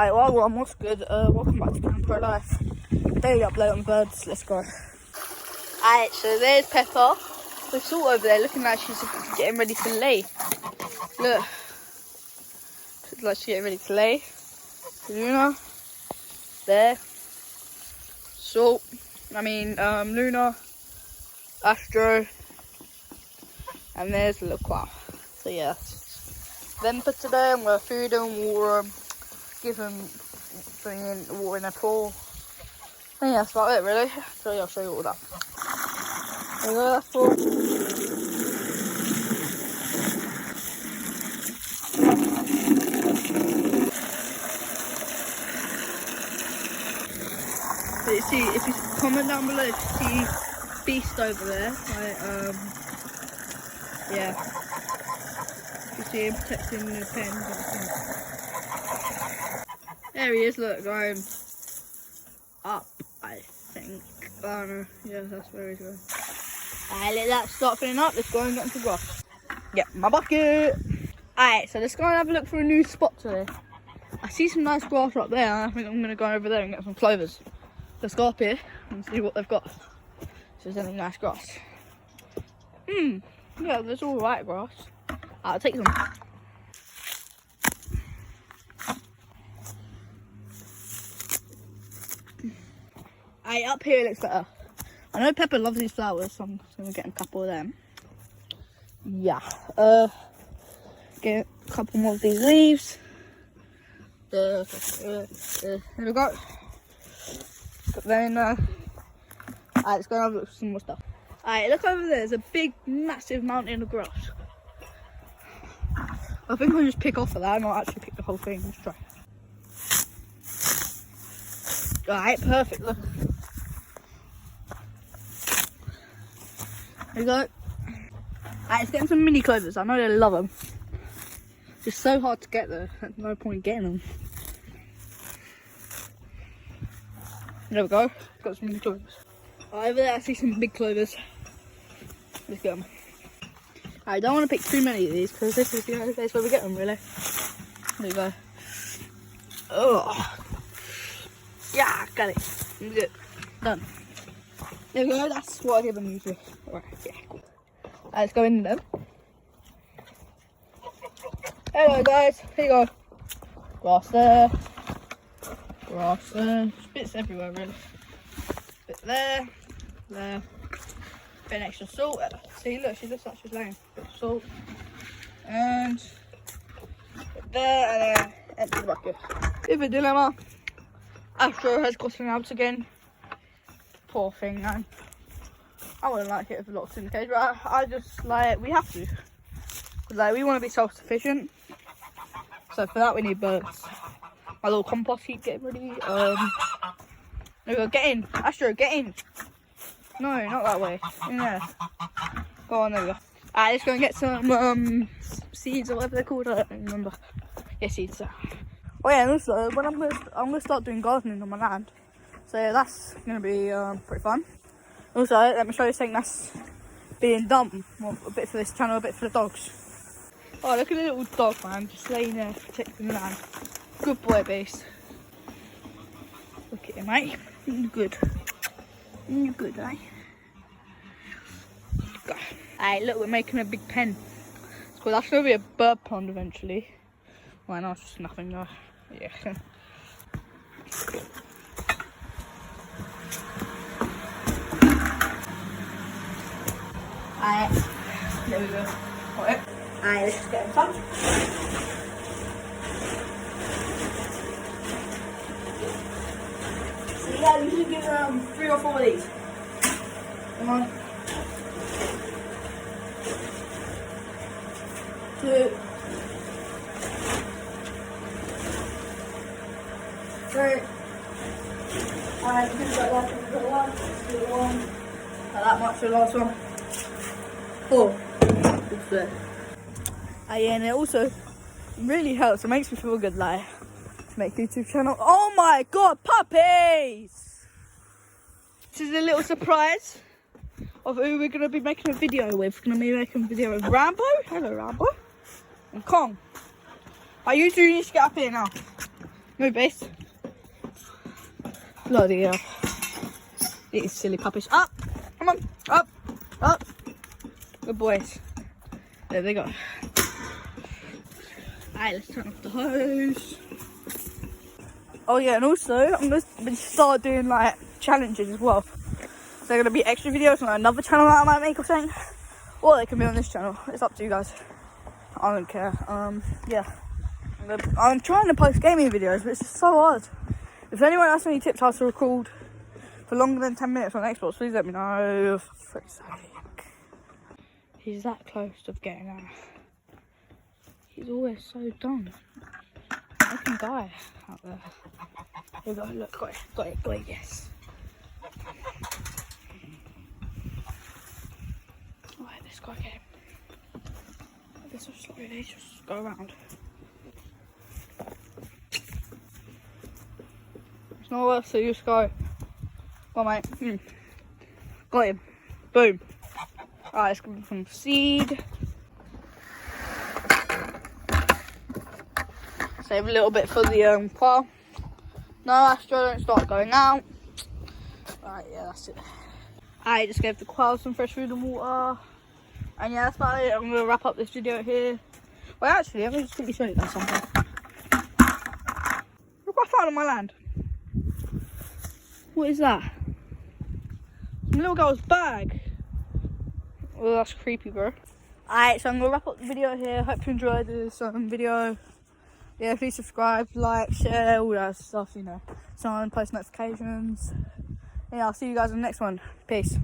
Alright, well, everyone, what's good? Welcome back to Camp Pro Life. Daily update on birds. Let's go. Alright, so there's Pepper. There's Salt over there looking like she's getting ready to lay. Look. Looks like she's getting ready to lay. Luna. There. Salt. Luna. Astro. And there's the little quail. So yeah. Then for today, I'm going to feed them, water them, give them water in their pool. And yeah, that's about it really. So yeah, I'll show you all that. There you go, that's all. So you see, if you comment down below, if you see Beast over there, yeah. You see him protecting the pens. There he is, look, going up, I think. I don't know, yeah, that's where he's going. Alright, let that start filling up, let's go and get into grass. Get my bucket! Alright, so let's go and have a look for a new spot today. I see some nice grass up there, and I think I'm going to go over there and get some clovers. Let's go up here and see what they've got. So there's any nice grass. Yeah, there's alright grass. I'll take some. Alright, up here it looks better. I know Pepper loves these flowers, so I'm just going to get a couple of them. Yeah. Get a couple more of these leaves. There we go. Then, alright, let's go and have a look for some more stuff. Alright, look over there. There's a big, massive mountain of grass. I think I'll just pick off of that and not actually pick the whole thing. Let's try. Alright, perfect. Look. There we go. Alright, let's get some mini clovers. I know they love them. It's so hard to get there. There's no point getting them. There we go. Got some mini clovers. Over there I see some big clovers. Let's get them. I don't want to pick too many of these because this is the only place where we get them really. There we go. Oh. Yeah, got it. Good. Done. There we go, that's what I give them usually. Alright, yeah, cool. Alright, let's go into them. Hello guys, here you go. Grass there. Grass there. Bits everywhere really. Bit there. There. Bit extra salt. See, look, she looks like she's laying. Bit of salt. And bit there and then empty the bucket. Bit of a dilemma. Astro has gotten out again. Poor thing, man. I wouldn't like it if it locked in the cage, but I just like, we have to. Like, we want to be self-sufficient. So for that we need birds. My little compost heap getting ready. There we go, get in. Astro, get in. No, not that way. In there. Go on, there we go. Alright, let's go and get some seeds or whatever they're called. I don't remember. Yeah, seeds. Oh yeah, and also when I'm gonna start doing gardening on my land. So yeah, that's gonna be pretty fun. Also, let me show you something that's being done. Well, a bit for this channel, a bit for the dogs. Oh, look at the little dog, man, just laying there protecting the land. Good boy, Beast. Look at him, mate. You're good. You're good, eh? Alright, look, we're making a big pen. So that's going to be a bird pond eventually. Why not? It's just nothing though. Yeah. Alright, there we go. Alright, let's get some. So yeah, you should give 3 or 4 of these. Come on. 2, 3. Alright, you can got one, do 1. Not that much for the last one. 4. It's there. Yeah, and it also really helps. It makes me feel good, like, to make YouTube channel. Oh my god, puppies! This is a little surprise of who we're going to be making a video with. We're going to be making a video with Rambo. Hello, Rambo. And Kong. You two need to get up here now. Move, base. Bloody hell. These silly puppies. Up! Come on! Up! Up! Good boys. There they go. Alright, let's turn off the hose. Oh yeah, and also I'm going to start doing like challenges as well. So they're going to be extra videos on another channel that I might make or something. Or they can be on this channel. It's up to you guys. I don't care. Yeah. I'm trying to post gaming videos, but it's just so hard. If anyone has any tips how to record for longer than 10 minutes on Xbox, please let me know. For frick's sake. He's that close to getting out. He's always so dumb. I can die out there. Here we go, look, got it, yes. Alright, let's go again. I guess I'll slowly just go around. It's not worth it, so you just go. Go on, mate. Got him. Boom. Alright, let's go from seed. Save a little bit for the quail. No, Astro, don't start going out. Alright, yeah, that's it. I just gave the quail some fresh food and water. And yeah, that's about it. I'm going to wrap up this video here. Well, actually, let me just quickly show you guys something. Look what I found on my land. What is that? Some little girl's bag. Oh, that's creepy, bro. Alright, so I'm going to wrap up the video here. Hope you enjoyed this video. Yeah, please subscribe, like, share, all that stuff, you know. So on post notifications. Yeah, I'll see you guys in the next one. Peace.